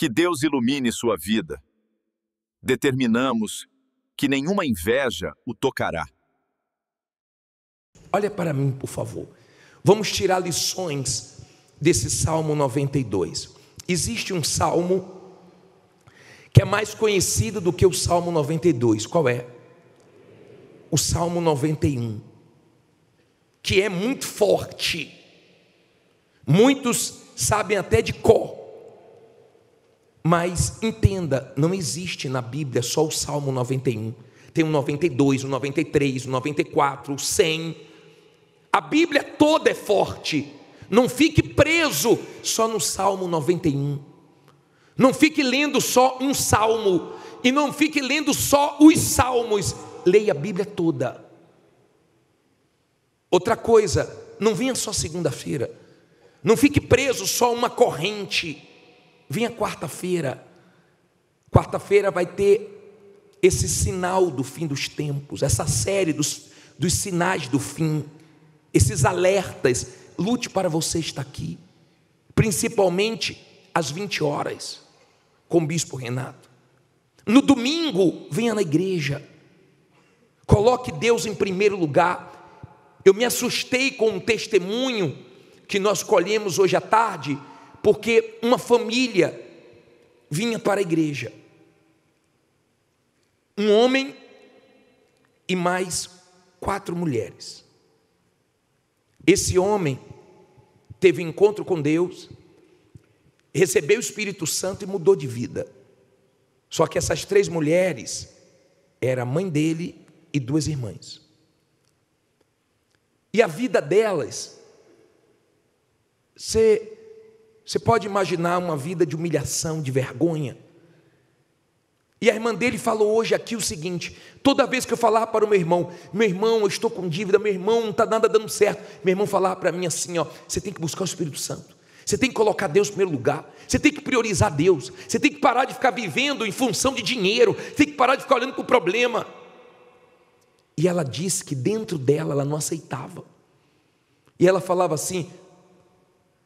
Que Deus ilumine sua vida. Determinamos que nenhuma inveja o tocará. Olha para mim, por favor. Vamos tirar lições desse Salmo 92. Existe um salmo que é mais conhecido do que o Salmo 92. Qual é? O Salmo 91, que é muito forte. Muitos sabem até de cor. Mas entenda, não existe na Bíblia só o Salmo 91. Tem o 92, o 93, o 94, o 100. A Bíblia toda é forte. Não fique preso só no Salmo 91. Não fique lendo só um salmo. E não fique lendo só os salmos. Leia a Bíblia toda. Outra coisa, não venha só segunda-feira. Não fique preso só a uma corrente. Venha quarta-feira. Quarta-feira vai ter esse sinal do fim dos tempos, essa série dos sinais do fim, esses alertas. Lute para você estar aqui, principalmente às 20 horas, com o Bispo Renato. No domingo, venha na igreja, coloque Deus em primeiro lugar. Eu me assustei com um testemunho que nós colhemos hoje à tarde, porque uma família vinha para a igreja, um homem e mais 4 mulheres. Esse homem teve encontro com Deus, recebeu o Espírito Santo e mudou de vida. Só que essas 3 mulheres era a mãe dele e 2 irmãs. E a vida delas, você pode imaginar uma vida de humilhação, de vergonha. E a irmã dele falou hoje aqui o seguinte: toda vez que eu falar para o meu irmão, eu estou com dívida, meu irmão, não está nada dando certo, meu irmão falava para mim assim, você tem que buscar o Espírito Santo, você tem que colocar Deus em primeiro lugar, você tem que priorizar Deus, você tem que parar de ficar vivendo em função de dinheiro, tem que parar de ficar olhando para o problema. E ela disse que dentro dela ela não aceitava. E ela falava assim: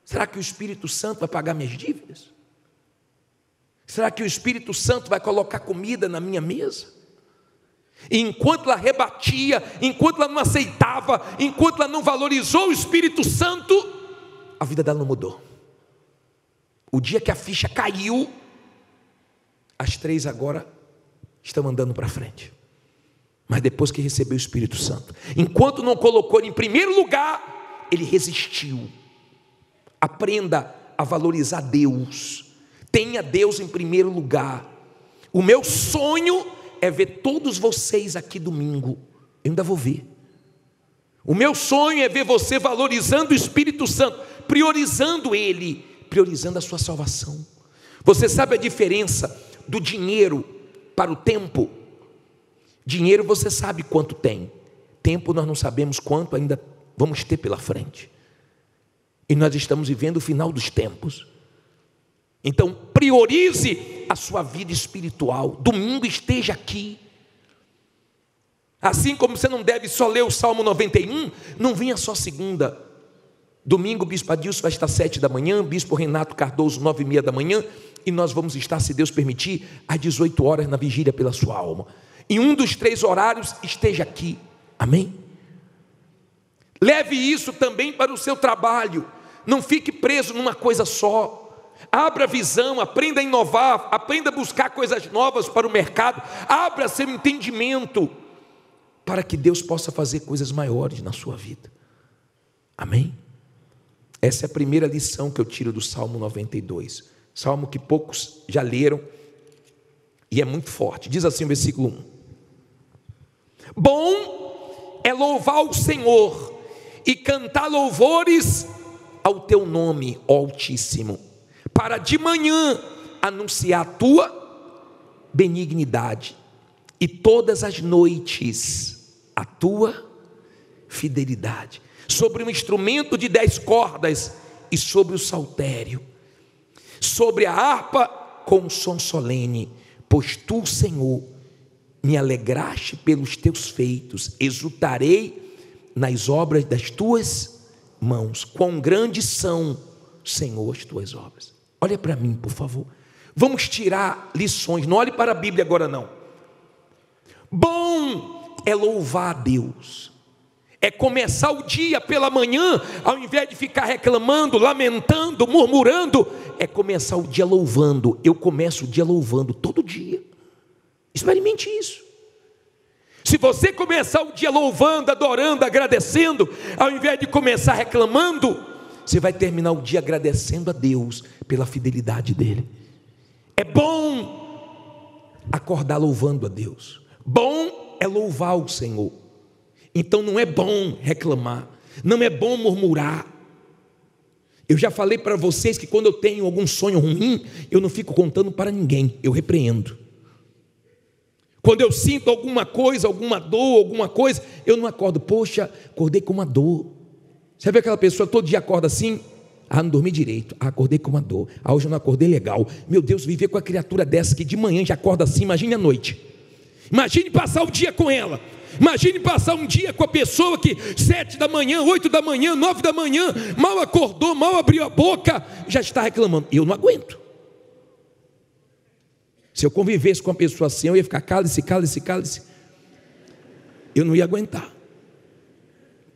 será que o Espírito Santo vai pagar minhas dívidas? Será que o Espírito Santo vai colocar comida na minha mesa? E enquanto ela rebatia, enquanto ela não aceitava, enquanto ela não valorizou o Espírito Santo, a vida dela não mudou. O dia que a ficha caiu, as 3 agora estão andando para frente. Mas depois que recebeu o Espírito Santo, enquanto não colocou ele em primeiro lugar, ele resistiu. Aprenda a valorizar Deus. Tenha Deus em primeiro lugar. O meu sonho é ver todos vocês aqui domingo. Eu ainda vou ver. O meu sonho é ver você valorizando o Espírito Santo, priorizando Ele, priorizando a sua salvação. Você sabe a diferença do dinheiro para o tempo? Dinheiro você sabe quanto tem. Tempo nós não sabemos quanto ainda vamos ter pela frente. E nós estamos vivendo o final dos tempos. Então priorize a sua vida espiritual. Domingo esteja aqui. Assim como você não deve só ler o Salmo 91, não venha só segunda. Domingo o Bispo Adilson vai estar às 7 da manhã, Bispo Renato Cardoso 9h30 da manhã, e nós vamos estar, se Deus permitir, às 18 horas na vigília pela sua alma. Em um dos 3 horários esteja aqui. Amém? Leve isso também para o seu trabalho. Não fique preso numa coisa só. Abra a visão, aprenda a inovar, aprenda a buscar coisas novas para o mercado. Abra seu entendimento para que Deus possa fazer coisas maiores na sua vida. Amém? Essa é a primeira lição que eu tiro do Salmo 92. Salmo que poucos já leram e é muito forte. Diz assim o versículo 1: bom é louvar o Senhor e cantar louvores ao teu nome, ó Altíssimo, para de manhã anunciar a tua benignidade e todas as noites a tua fidelidade, sobre um instrumento de 10 cordas e sobre o saltério, sobre a harpa com um som solene, pois tu, Senhor, me alegraste pelos teus feitos, exultarei nas obras das tuas mãos. Quão grandes são, Senhor, as tuas obras. Olha para mim, por favor. Vamos tirar lições. Não olhe para a Bíblia agora não. Bom é louvar a Deus. É começar o dia pela manhã, ao invés de ficar reclamando, lamentando, murmurando, é começar o dia louvando. Eu começo o dia louvando todo dia. Experimente isso. Se você começar o dia louvando, adorando, agradecendo, ao invés de começar reclamando, você vai terminar o dia agradecendo a Deus pela fidelidade dele. É bom acordar louvando a Deus. Bom é louvar o Senhor. Então não é bom reclamar, não é bom murmurar. Eu já falei para vocês que quando eu tenho algum sonho ruim, eu não fico contando para ninguém, eu repreendo. Quando eu sinto alguma coisa, alguma dor, alguma coisa, eu não acordo, poxa, acordei com uma dor. Você vê aquela pessoa todo dia acorda assim? Não dormi direito, acordei com uma dor. Hoje eu não acordei legal. Meu Deus, viver com a criatura dessa que de manhã já acorda assim, imagine à noite. Imagine passar o dia com ela. Imagine passar um dia com a pessoa que 7 da manhã, 8 da manhã, 9 da manhã, mal acordou, mal abriu a boca, já está reclamando. Eu não aguento. Se eu convivesse com uma pessoa assim, eu ia ficar cálice. Eu não ia aguentar.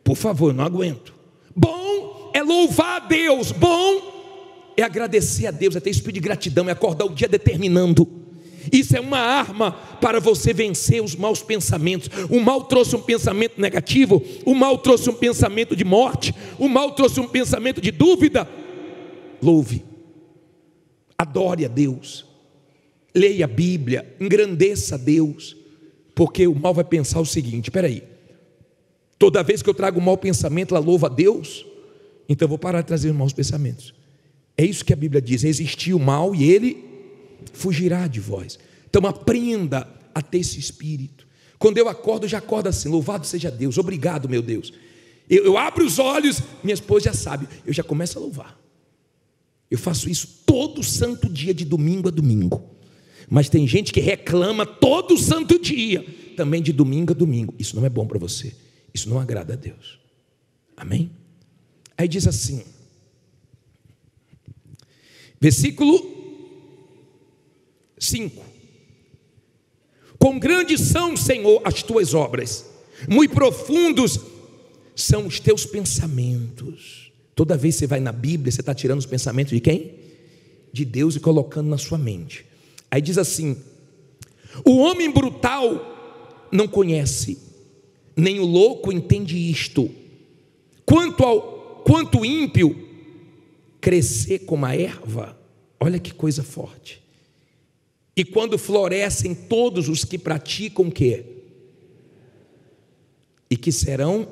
Por favor, eu não aguento. Bom é louvar a Deus, bom é agradecer a Deus, é ter espírito de gratidão, é acordar o dia determinando. Isso é uma arma para você vencer os maus pensamentos. O mal trouxe um pensamento negativo, o mal trouxe um pensamento de morte, o mal trouxe um pensamento de dúvida. Louve, adore a Deus, leia a Bíblia, engrandeça a Deus, porque o mal vai pensar o seguinte: espera aí, toda vez que eu trago um mau pensamento, ela louva a Deus, então eu vou parar de trazer os maus pensamentos. É isso que a Bíblia diz: resistir o mal e ele fugirá de vós. Então aprenda a ter esse espírito. Quando eu acordo, eu já acordo assim: louvado seja Deus, obrigado meu Deus. Eu abro os olhos, minha esposa já sabe, eu já começo a louvar. Eu faço isso todo santo dia, de domingo a domingo. Mas tem gente que reclama todo santo dia, também de domingo a domingo. Isso não é bom para você, isso não agrada a Deus. Amém? Aí diz assim, versículo 5: quão grandes são, Senhor, as tuas obras, muito profundos são os teus pensamentos. Toda vez que você vai na Bíblia, você está tirando os pensamentos de quem? De Deus, e colocando na sua mente. Aí diz assim: o homem brutal não conhece, nem o louco entende isto. Quanto ímpio crescer como a erva, olha que coisa forte. E quando florescem todos os que praticam o quê? E que serão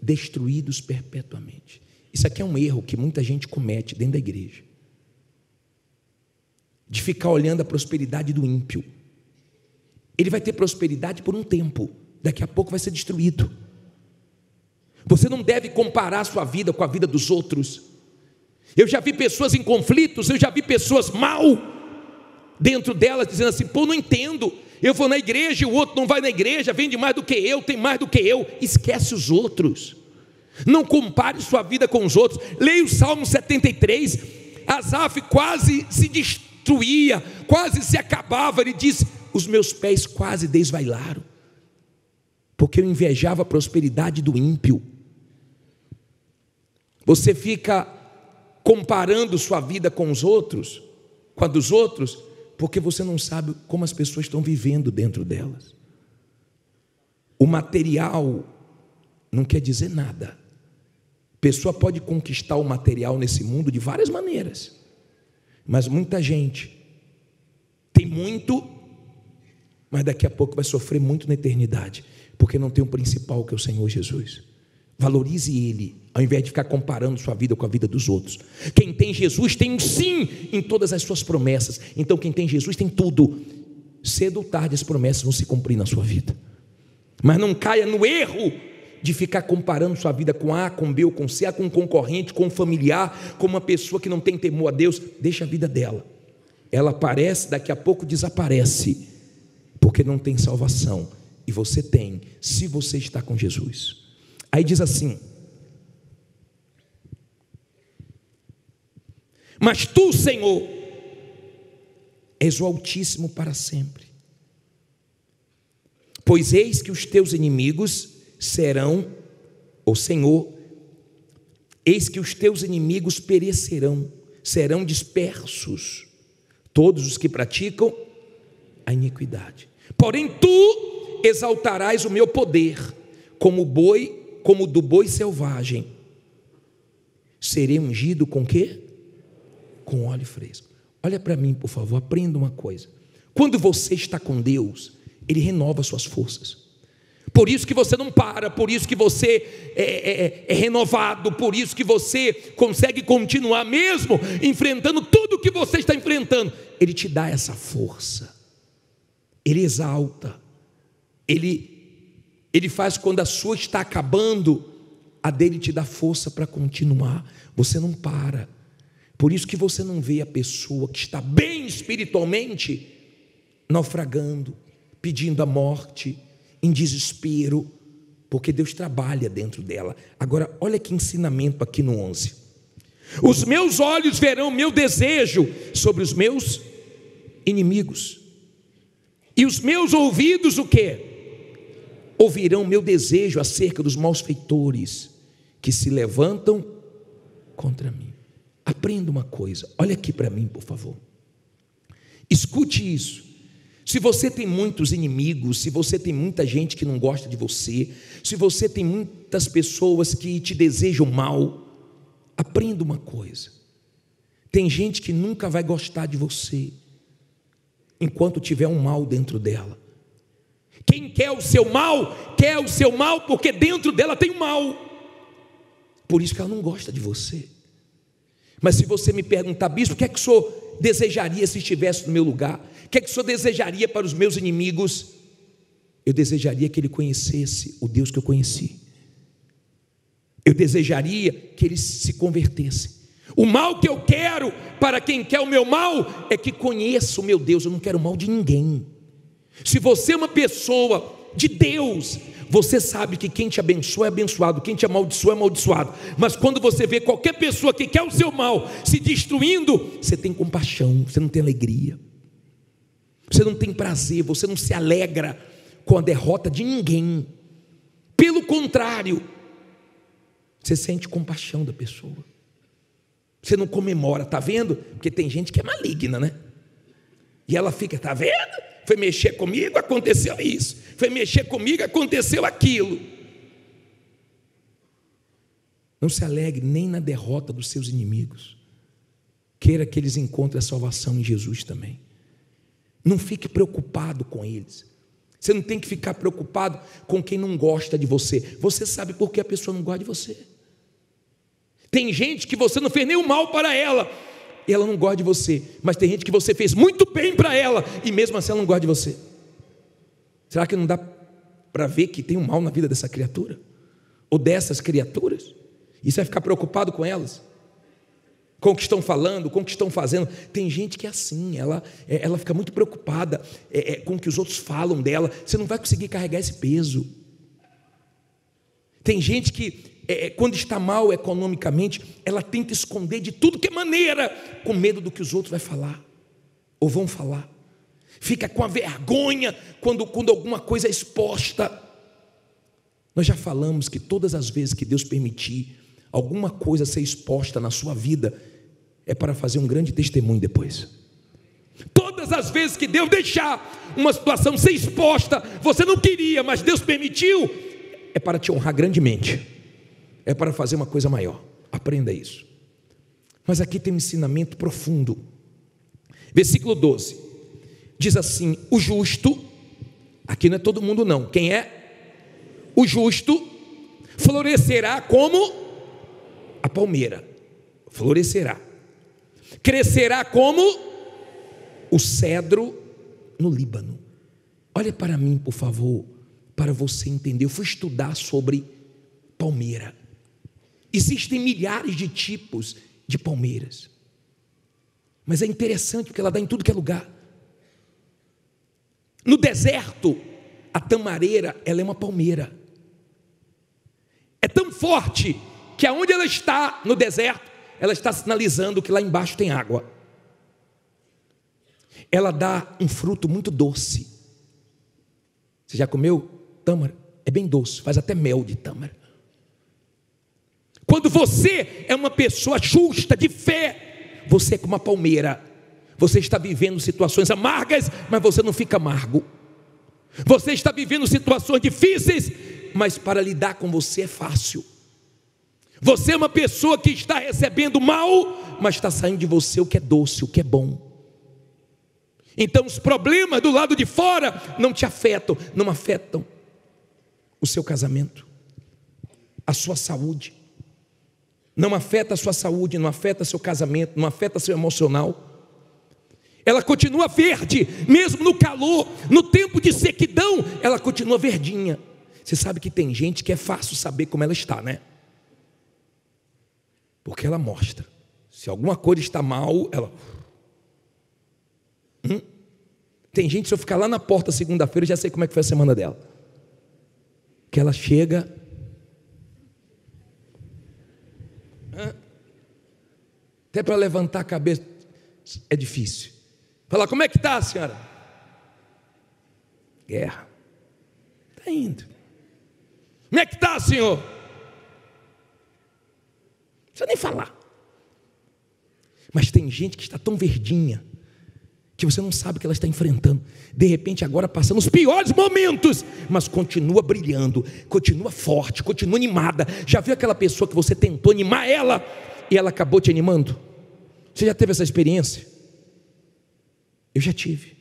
destruídos perpetuamente. Isso aqui é um erro que muita gente comete dentro da igreja, de ficar olhando a prosperidade do ímpio. Ele vai ter prosperidade por um tempo, daqui a pouco vai ser destruído. Você não deve comparar a sua vida com a vida dos outros. Eu já vi pessoas em conflitos, eu já vi pessoas mal dentro delas, dizendo assim: pô, não entendo, eu vou na igreja e o outro não vai na igreja, vende mais do que eu, tem mais do que eu. Esquece os outros, não compare sua vida com os outros. Leia o Salmo 73, Asaf quase se destruía, quase se acabava. Ele disse: os meus pés quase desvailaram, porque eu invejava a prosperidade do ímpio. Você fica comparando sua vida com os outros, com a dos outros, porque você não sabe como as pessoas estão vivendo dentro delas. O material não quer dizer nada. A pessoa pode conquistar o material nesse mundo de várias maneiras, mas muita gente tem muito, mas daqui a pouco vai sofrer muito na eternidade, porque não tem o principal, que é o Senhor Jesus. Valorize Ele, ao invés de ficar comparando sua vida com a vida dos outros. Quem tem Jesus tem um sim em todas as suas promessas. Então quem tem Jesus tem tudo. Cedo ou tarde as promessas vão se cumprir na sua vida. Mas não caia no erro de ficar comparando sua vida com A, com B ou com C, com um concorrente, com um familiar, com uma pessoa que não tem temor a Deus. Deixa a vida dela. Ela aparece, daqui a pouco desaparece, porque não tem salvação. E você tem, se você está com Jesus. Aí diz assim: mas tu, Senhor, és o Altíssimo para sempre. Pois eis que os teus inimigos serão, ó Senhor, eis que os teus inimigos perecerão, serão dispersos, todos os que praticam a iniquidade. Porém tu exaltarás o meu poder, como do boi selvagem. Serei ungido com quê? Com óleo fresco. Olha para mim, por favor, aprenda uma coisa. Quando você está com Deus, Ele renova suas forças. Por isso que você não para, por isso que você é renovado, por isso que você consegue continuar mesmo enfrentando tudo o que você está enfrentando. Ele te dá essa força, Ele exalta, Ele faz quando a sua está acabando, a dele te dá força para continuar. Você não para. Por isso que você não vê a pessoa que está bem espiritualmente naufragando, pedindo a morte, em desespero, porque Deus trabalha dentro dela. Agora, olha que ensinamento aqui no 11. Os meus olhos verão meu desejo sobre os meus inimigos, e os meus ouvidos o quê? Ouvirão meu desejo acerca dos malfeitores que se levantam contra mim. Aprenda uma coisa, olha aqui para mim, por favor. Escute isso. Se você tem muitos inimigos, se você tem muita gente que não gosta de você, se você tem muitas pessoas que te desejam mal, aprenda uma coisa: tem gente que nunca vai gostar de você enquanto tiver um mal dentro dela. Quem quer o seu mal porque dentro dela tem um mal. Por isso que ela não gosta de você. Mas se você me perguntar, bispo, o que é que o senhor desejaria se estivesse no meu lugar? O que é que o senhor desejaria para os meus inimigos? Eu desejaria que ele conhecesse o Deus que eu conheci. Eu desejaria que eles se convertessem. O mal que eu quero para quem quer o meu mal é que conheça o meu Deus. Eu não quero mal de ninguém. Se você é uma pessoa de Deus, você sabe que quem te abençoa é abençoado, quem te amaldiçoa é amaldiçoado. Mas quando você vê qualquer pessoa que quer o seu mal se destruindo, você tem compaixão, você não tem alegria, você não tem prazer, você não se alegra com a derrota de ninguém. Pelo contrário, você sente compaixão da pessoa. Você não comemora, está vendo? Porque tem gente que é maligna, né? E ela fica, está vendo? Foi mexer comigo, aconteceu isso. Foi mexer comigo, aconteceu aquilo. Não se alegre nem na derrota dos seus inimigos. Queira que eles encontrem a salvação em Jesus também. Não fique preocupado com eles. Você não tem que ficar preocupado com quem não gosta de você. Você sabe por que a pessoa não gosta de você. Tem gente que você não fez nenhum mal para ela e ela não gosta de você. Mas tem gente que você fez muito bem para ela e mesmo assim ela não gosta de você. Será que não dá para ver que tem um mal na vida dessa criatura? Ou dessas criaturas? E você vai ficar preocupado com elas? Com o que estão falando, com o que estão fazendo? Tem gente que é assim, ela fica muito preocupada com o que os outros falam dela. Você não vai conseguir carregar esse peso. Tem gente que quando está mal economicamente, ela tenta esconder de tudo que é maneira, com medo do que os outros vão falar, ou vão falar. Fica com a vergonha quando alguma coisa é exposta. Nós já falamos que todas as vezes que Deus permitir alguma coisa ser exposta na sua vida, é para fazer um grande testemunho depois. Todas as vezes que Deus deixar uma situação ser exposta, você não queria, mas Deus permitiu, é para te honrar grandemente. É para fazer uma coisa maior. Aprenda isso. Mas aqui tem um ensinamento profundo. Versículo 12 diz assim: o justo, aqui não é todo mundo não, quem é? O justo florescerá como a palmeira, florescerá, crescerá como o cedro no Líbano. Olha para mim, por favor, para você entender. Eu fui estudar sobre palmeira. Existem milhares de tipos de palmeiras, mas é interessante porque ela dá em tudo que é lugar. No deserto, a tamareira, ela é uma palmeira. É tão forte que aonde ela está no deserto, ela está sinalizando que lá embaixo tem água. ela dá um fruto muito doce. Você já comeu tâmara? É bem doce, faz até mel de tâmara. Quando você é uma pessoa justa, de fé, você é como uma palmeira. Você está vivendo situações amargas, mas você não fica amargo. Você está vivendo situações difíceis, mas para lidar com você é fácil. Você é uma pessoa que está recebendo mal, mas está saindo de você o que é doce, o que é bom. Então os problemas do lado de fora não te afetam, não afetam o seu casamento, a sua saúde. Não afeta a sua saúde, não afeta seu casamento, não afeta seu emocional. Ela continua verde, mesmo no calor, no tempo de sequidão, ela continua verdinha. Você sabe que tem gente que é fácil saber como ela está, né? Porque ela mostra. Se alguma coisa está mal, ela... Tem gente, se eu ficar lá na porta segunda-feira, eu já sei como é que foi a semana dela. Que ela chega... Até para levantar a cabeça é difícil. Falar, como é que está, senhora? Guerra. Está indo. Como é que está, senhor? Não precisa nem falar. Mas tem gente que está tão verdinha que você não sabe o que ela está enfrentando. De repente agora passando os piores momentos, mas continua brilhando, continua forte, continua animada. Já viu aquela pessoa que você tentou animar ela e ela acabou te animando? Você já teve essa experiência? Eu já tive.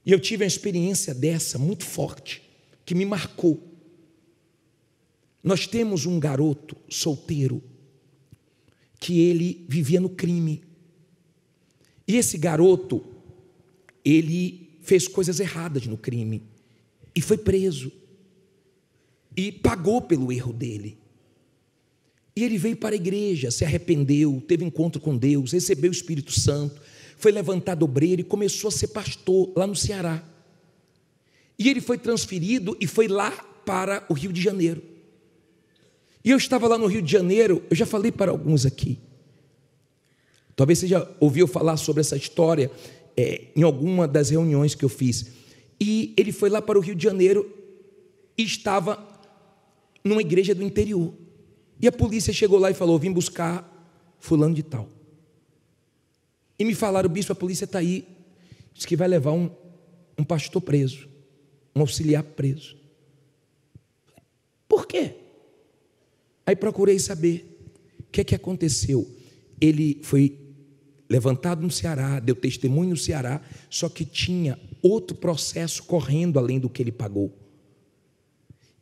E eu tive uma experiência dessa muito forte, que me marcou. Nós temos um garoto solteiro que ele vivia no crime. E esse garoto, ele fez coisas erradas no crime e foi preso e pagou pelo erro dele. E ele veio para a igreja, se arrependeu, teve encontro com Deus, recebeu o Espírito Santo, foi levantado obreiro e começou a ser pastor lá no Ceará. E ele foi transferido e foi lá para o Rio de Janeiro. E eu estava lá no Rio de Janeiro, eu já falei para alguns aqui. Talvez você já ouviu falar sobre essa história em alguma das reuniões que eu fiz. E ele foi lá para o Rio de Janeiro e estava numa igreja do interior. E a polícia chegou lá e falou, vim buscar fulano de tal. E me falaram, bispo, a polícia está aí, diz que vai levar um pastor preso, um auxiliar preso. Por quê? Aí procurei saber o que aconteceu. Ele foi levantado no Ceará, deu testemunho no Ceará, só que tinha outro processo correndo além do que ele pagou.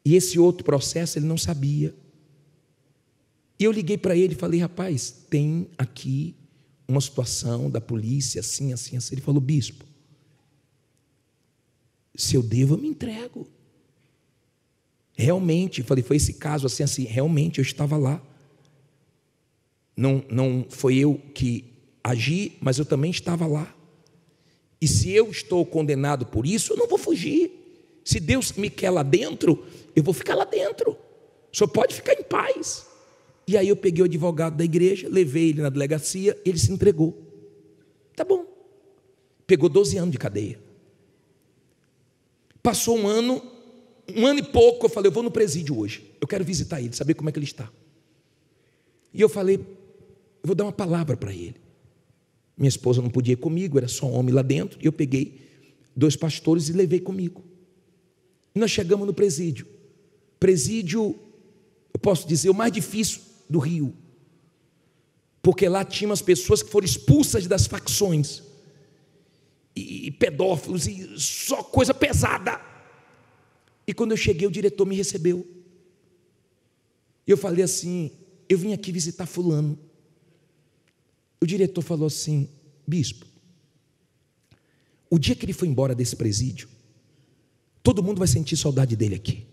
E esse outro processo ele não sabia. E eu liguei para ele e falei, rapaz, tem aqui uma situação da polícia, assim, assim, assim. Ele falou, bispo, se eu devo, eu me entrego. Realmente, falei, foi esse caso assim, assim, realmente eu estava lá. Não foi eu que agi, mas eu também estava lá. E se eu estou condenado por isso, eu não vou fugir. Se Deus me quer lá dentro, eu vou ficar lá dentro. O senhor pode ficar em paz. E aí eu peguei o advogado da igreja, levei ele na delegacia, ele se entregou. Tá bom. Pegou 12 anos de cadeia. Passou um ano e pouco, eu falei, eu vou no presídio hoje. Eu quero visitar ele, saber como é que ele está. E eu falei, eu vou dar uma palavra para ele. Minha esposa não podia ir comigo, era só um homem lá dentro. E eu peguei 2 pastores e levei comigo. E nós chegamos no presídio. Presídio, eu posso dizer, o mais difícil do Rio. Porque lá tinham as pessoas que foram expulsas das facções. E pedófilos, e só coisa pesada. E quando eu cheguei, o diretor me recebeu. E eu falei assim, eu vim aqui visitar fulano. O diretor falou assim, bispo, o dia que ele foi embora desse presídio, todo mundo vai sentir saudade dele aqui.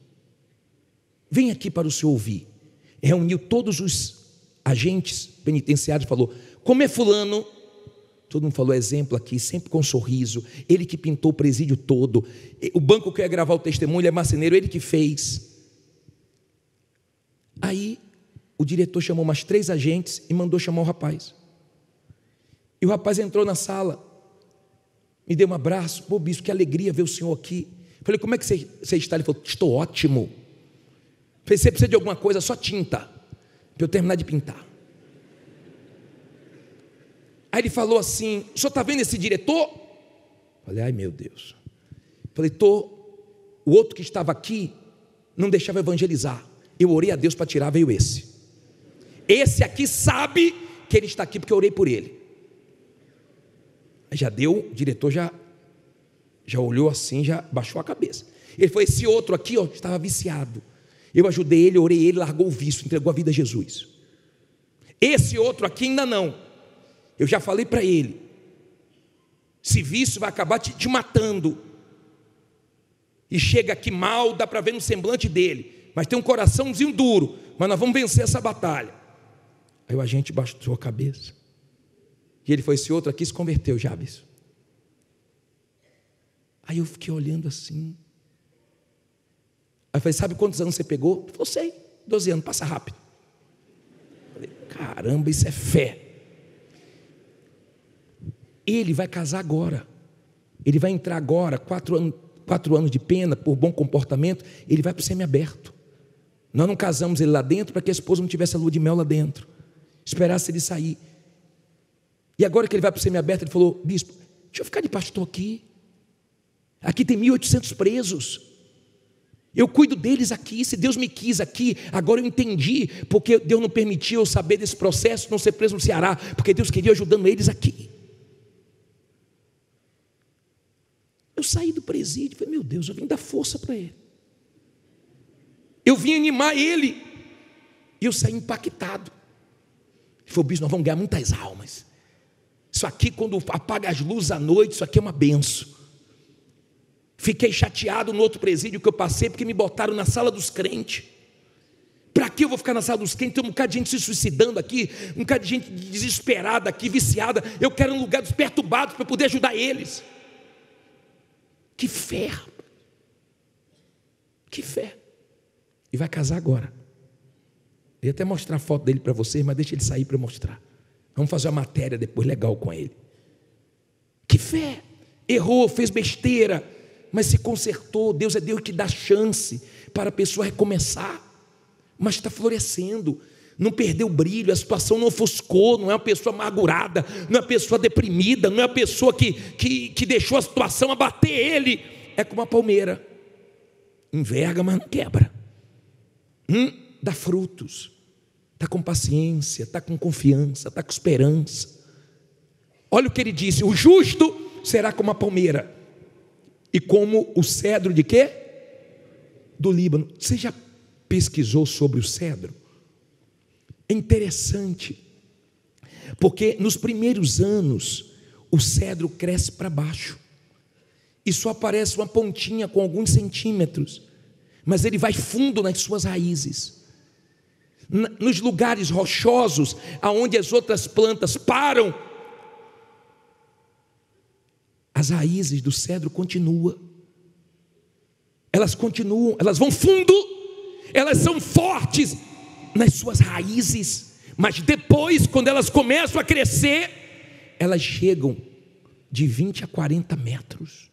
Vem aqui para o senhor ouvir. Reuniu todos os agentes penitenciários, falou, como é fulano? Todo mundo falou, exemplo aqui, sempre com um sorriso. Ele que pintou o presídio todo. O banco que eu ia gravar o testemunho, ele é marceneiro, ele que fez. Aí, o diretor chamou mais 3 agentes e mandou chamar o rapaz. E o rapaz entrou na sala. Me deu um abraço. Pô, bispo, que alegria ver o senhor aqui. Falei, como é que você está? Ele falou, estou ótimo. Falei, você precisa de alguma coisa? Só tinta, para eu terminar de pintar. Aí ele falou assim, o senhor está vendo esse diretor? Falei, ai meu Deus. Falei, o outro que estava aqui não deixava evangelizar. Eu orei a Deus para tirar, veio esse. Esse aqui sabe que ele está aqui porque eu orei por ele. Aí já deu, o diretor já olhou assim, já baixou a cabeça. Ele falou, esse outro aqui, ó, estava viciado. Eu ajudei ele, orei ele, largou o vício, entregou a vida a Jesus. Esse outro aqui ainda não. Eu já falei para ele, esse vício vai acabar te matando. E chega aqui mal, dá para ver no semblante dele, mas tem um coraçãozinho duro, mas nós vamos vencer essa batalha. Aí o agente baixou a cabeça, e ele foi, esse outro aqui se converteu, Jabes. Aí eu fiquei olhando assim. Aí eu falei, sabe quantos anos você pegou? Ele falou, sei, 12 anos, passa rápido. Eu falei, caramba, isso é fé. Ele vai casar agora, ele vai entrar agora, 4 anos de pena por bom comportamento, ele vai para o semiaberto. Nós não casamos ele lá dentro para que a esposa não tivesse a lua de mel lá dentro, esperasse ele sair. E agora que ele vai para o semiaberto, ele falou, bispo, deixa eu ficar de pastor aqui. Aqui tem 1.800 presos. Eu cuido deles aqui, se Deus me quis aqui, agora eu entendi, porque Deus não permitiu eu saber desse processo, não ser preso no Ceará, porque Deus queria ajudando eles aqui. Eu saí do presídio, falei, meu Deus, eu vim dar força para ele. Eu vim animar ele. E eu saí impactado. Ele falou, bispo, nós vamos ganhar muitas almas. Isso aqui, quando apaga as luzes à noite, isso aqui é uma benção. Fiquei chateado no outro presídio que eu passei, porque me botaram na sala dos crentes. Para que eu vou ficar na sala dos crentes? Tem um bocado de gente se suicidando aqui, um bocado de gente desesperada aqui, viciada. Eu quero um lugar dos perturbados para poder ajudar eles. Que fé, que fé. E vai casar agora. Eu ia até mostrar a foto dele para vocês, mas deixa ele sair para eu mostrar. Vamos fazer uma matéria depois legal com ele. Que fé. Errou, fez besteira, mas se consertou. Deus é Deus que dá chance para a pessoa recomeçar. Mas está florescendo, não perdeu o brilho, a situação não ofuscou, não é uma pessoa amargurada, não é uma pessoa deprimida, não é uma pessoa que deixou a situação abater ele. É como uma palmeira, enverga, mas não quebra. Dá frutos, está com paciência, está com confiança, está com esperança. Olha o que ele disse, o justo será como a palmeira, e como o cedro de quê? Do Líbano. Você já pesquisou sobre o cedro? É interessante, porque nos primeiros anos o cedro cresce para baixo e só aparece uma pontinha com alguns centímetros, mas ele vai fundo nas suas raízes. Nos lugares rochosos, aonde as outras plantas param, as raízes do cedro continuam, elas vão fundo, elas são fortes nas suas raízes, mas depois, quando elas começam a crescer, elas chegam de 20 a 40 metros.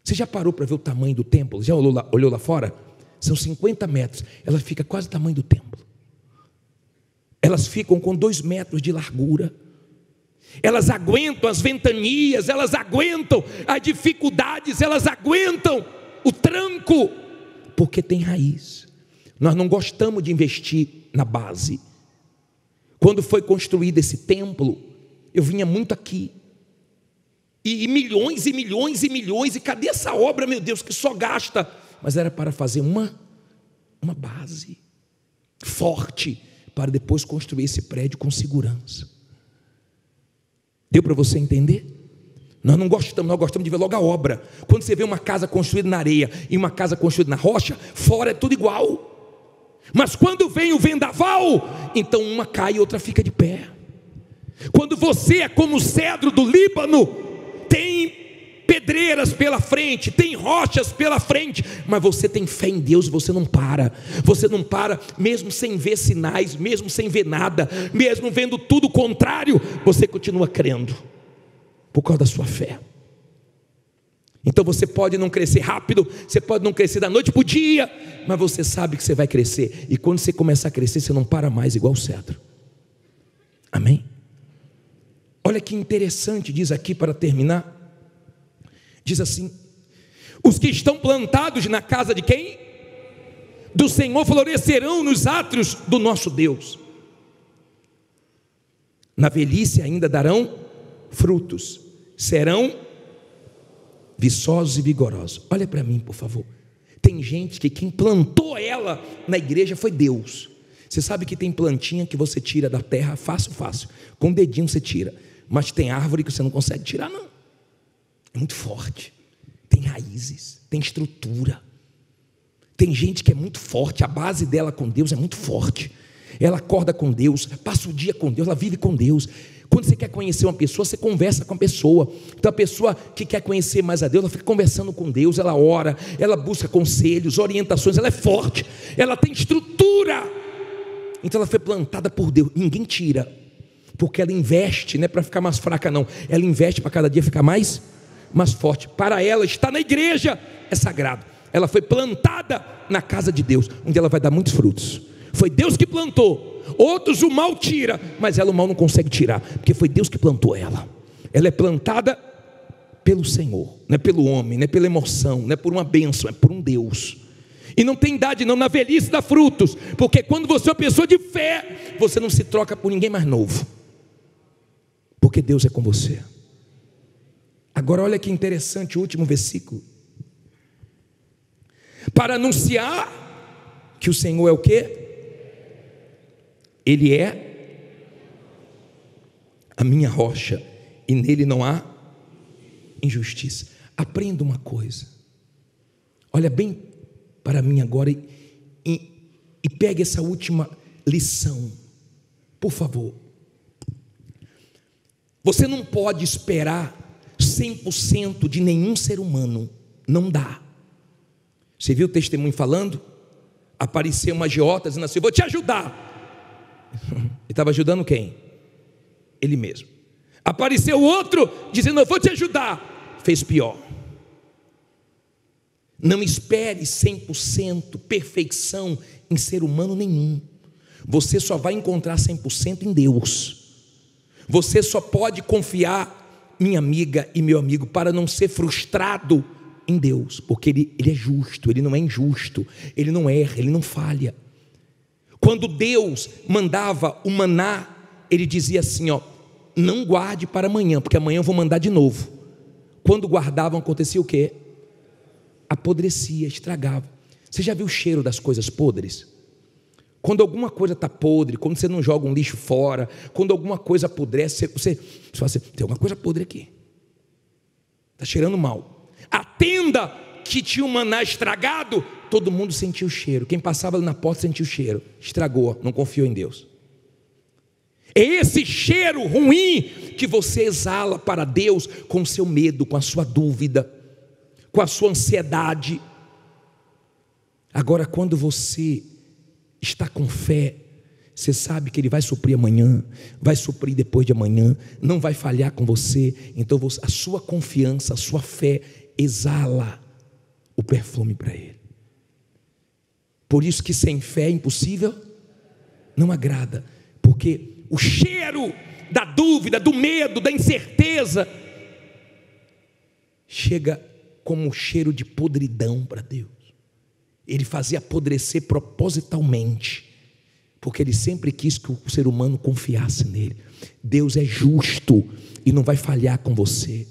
Você já parou para ver o tamanho do templo? Já olhou lá fora? São 50 metros, ela fica quase o tamanho do templo. Elas ficam com 2 metros de largura. Elas aguentam as ventanias, elas aguentam as dificuldades, elas aguentam o tranco, porque tem raiz. Nós não gostamos de investir na base. Quando foi construído esse templo, eu vinha muito aqui, e milhões e milhões e milhões, e cadê essa obra, meu Deus, que só gasta? Mas era para fazer uma base forte, para depois construir esse prédio com segurança. Deu para você entender? Nós gostamos de ver logo a obra. Quando você vê uma casa construída na areia e uma casa construída na rocha, fora é tudo igual. Mas quando vem o vendaval, então uma cai e outra fica de pé. Quando você é como o cedro do Líbano, tem pedreiras pela frente, tem rochas pela frente, mas você tem fé em Deus, você não para, mesmo sem ver sinais, mesmo sem ver nada, mesmo vendo tudo o contrário, você continua crendo, por causa da sua fé. Então você pode não crescer rápido, você pode não crescer da noite para o dia, mas você sabe que você vai crescer. E quando você começar a crescer, você não para mais igual o cedro. Amém? Olha que interessante, diz aqui para terminar. Diz assim: os que estão plantados na casa de quem? Do Senhor, florescerão nos átrios do nosso Deus. Na velhice ainda darão frutos, serão viçosos e vigorosos. Olha para mim, por favor. Tem gente que quem plantou ela na igreja foi Deus. Você sabe que tem plantinha que você tira da terra fácil, com o dedinho você tira, mas tem árvore que você não consegue tirar, não. É muito forte, tem raízes, tem estrutura. Tem gente que é muito forte, a base dela com Deus é muito forte. Ela acorda com Deus, passa o dia com Deus, ela vive com Deus. Quando você quer conhecer uma pessoa, você conversa com a pessoa. Então a pessoa que quer conhecer mais a Deus, ela fica conversando com Deus, ela ora, ela busca conselhos, orientações, ela é forte, ela tem estrutura. Então ela foi plantada por Deus, ninguém tira, porque ela investe, não é para ficar mais fraca não, ela investe para cada dia ficar mais forte. Para ela estar na igreja é sagrado. Ela foi plantada na casa de Deus, onde ela vai dar muitos frutos. Foi Deus que plantou. Outros o mal tira, mas ela o mal não consegue tirar, porque foi Deus que plantou ela. Ela é plantada pelo Senhor, não é pelo homem, não é pela emoção, não é por uma bênção, é por um Deus. E não tem idade não, na velhice dá frutos, porque quando você é uma pessoa de fé, você não se troca por ninguém mais novo, porque Deus é com você. Agora olha que interessante o último versículo. Para anunciar que o Senhor é o quê? Ele é a minha rocha, e nele não há injustiça. Aprenda uma coisa, olha bem para mim agora e pegue essa última lição, por favor. Você não pode esperar 100% de nenhum ser humano, não dá. Você viu o testemunho falando? Apareceu uma agiota dizendo assim: vou te ajudar. Ele estava ajudando quem? Ele mesmo. Apareceu outro dizendo: eu vou te ajudar. Fez pior. Não espere 100% perfeição em ser humano nenhum. Você só vai encontrar 100% em Deus. Você só pode confiar, minha amiga e meu amigo, para não ser frustrado em Deus, porque Ele é justo, Ele não é injusto, Ele não erra, Ele não falha. Quando Deus mandava o maná, Ele dizia assim: ó, não guarde para amanhã, porque amanhã eu vou mandar de novo. Quando guardavam, acontecia o quê? Apodrecia, estragava. Você já viu o cheiro das coisas podres? Quando alguma coisa está podre, quando você não joga um lixo fora, quando alguma coisa apodrece, você fala assim: tem alguma coisa podre aqui, está cheirando mal. A tenda que tinha o maná estragado, todo mundo sentiu o cheiro. Quem passava ali na porta sentiu o cheiro. Estragou, não confiou em Deus. É esse cheiro ruim que você exala para Deus com o seu medo, com a sua dúvida, com a sua ansiedade. Agora, quando você está com fé, você sabe que Ele vai suprir amanhã, vai suprir depois de amanhã, não vai falhar com você. Então a sua confiança, a sua fé exala o perfume para Ele. Por isso que sem fé é impossível, não agrada, porque o cheiro da dúvida, do medo, da incerteza chega como um cheiro de podridão para Deus. Ele fazia apodrecer propositalmente, porque Ele sempre quis que o ser humano confiasse nele. Deus é justo e não vai falhar com você.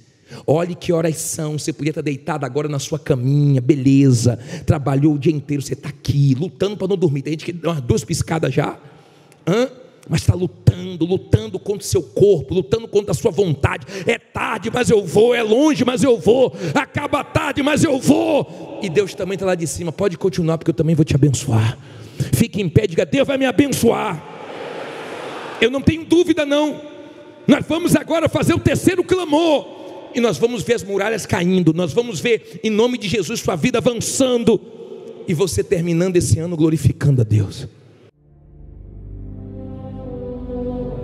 Olhe que horas são, você podia estar deitado agora na sua caminha, beleza, trabalhou o dia inteiro, você está aqui, lutando para não dormir. Tem gente que dá umas 2 piscadas já, mas está lutando contra o seu corpo, lutando contra a sua vontade. É tarde, mas eu vou, é longe, mas eu vou, acaba tarde, mas eu vou. E Deus também está lá de cima: pode continuar, porque eu também vou te abençoar. Fique em pé, diga: Deus vai me abençoar. Eu não tenho dúvida não. Nós vamos agora fazer o 3º clamor, e nós vamos ver as muralhas caindo, nós vamos ver, em nome de Jesus, sua vida avançando, e você terminando esse ano glorificando a Deus.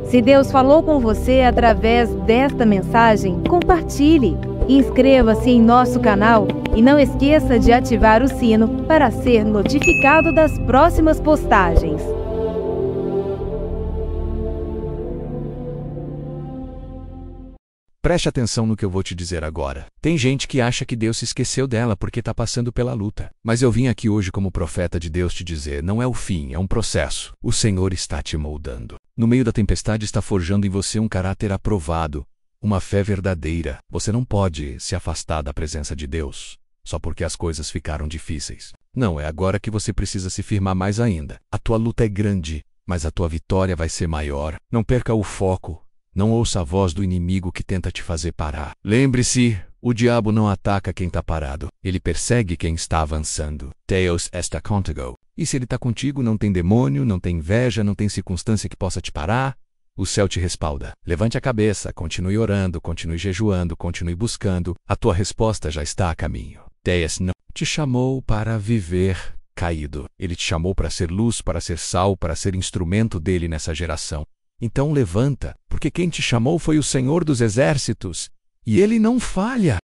Se Deus falou com você através desta mensagem, compartilhe. Inscreva-se em nosso canal e não esqueça de ativar o sino para ser notificado das próximas postagens. Preste atenção no que eu vou te dizer agora. Tem gente que acha que Deus se esqueceu dela porque está passando pela luta. Mas eu vim aqui hoje como profeta de Deus te dizer, não é o fim, é um processo. O Senhor está te moldando. No meio da tempestade está forjando em você um caráter aprovado, uma fé verdadeira. Você não pode se afastar da presença de Deus só porque as coisas ficaram difíceis. Não, é agora que você precisa se firmar mais ainda. A tua luta é grande, mas a tua vitória vai ser maior. Não perca o foco. Não ouça a voz do inimigo que tenta te fazer parar. Lembre-se, o diabo não ataca quem está parado. Ele persegue quem está avançando. Deus está contigo. E se ele está contigo, não tem demônio, não tem inveja, não tem circunstância que possa te parar. O céu te respalda. Levante a cabeça, continue orando, continue jejuando, continue buscando. A tua resposta já está a caminho. Deus não te chamou para viver caído. Ele te chamou para ser luz, para ser sal, para ser instrumento dele nessa geração. Então levanta, porque quem te chamou foi o Senhor dos Exércitos, e ele não falha.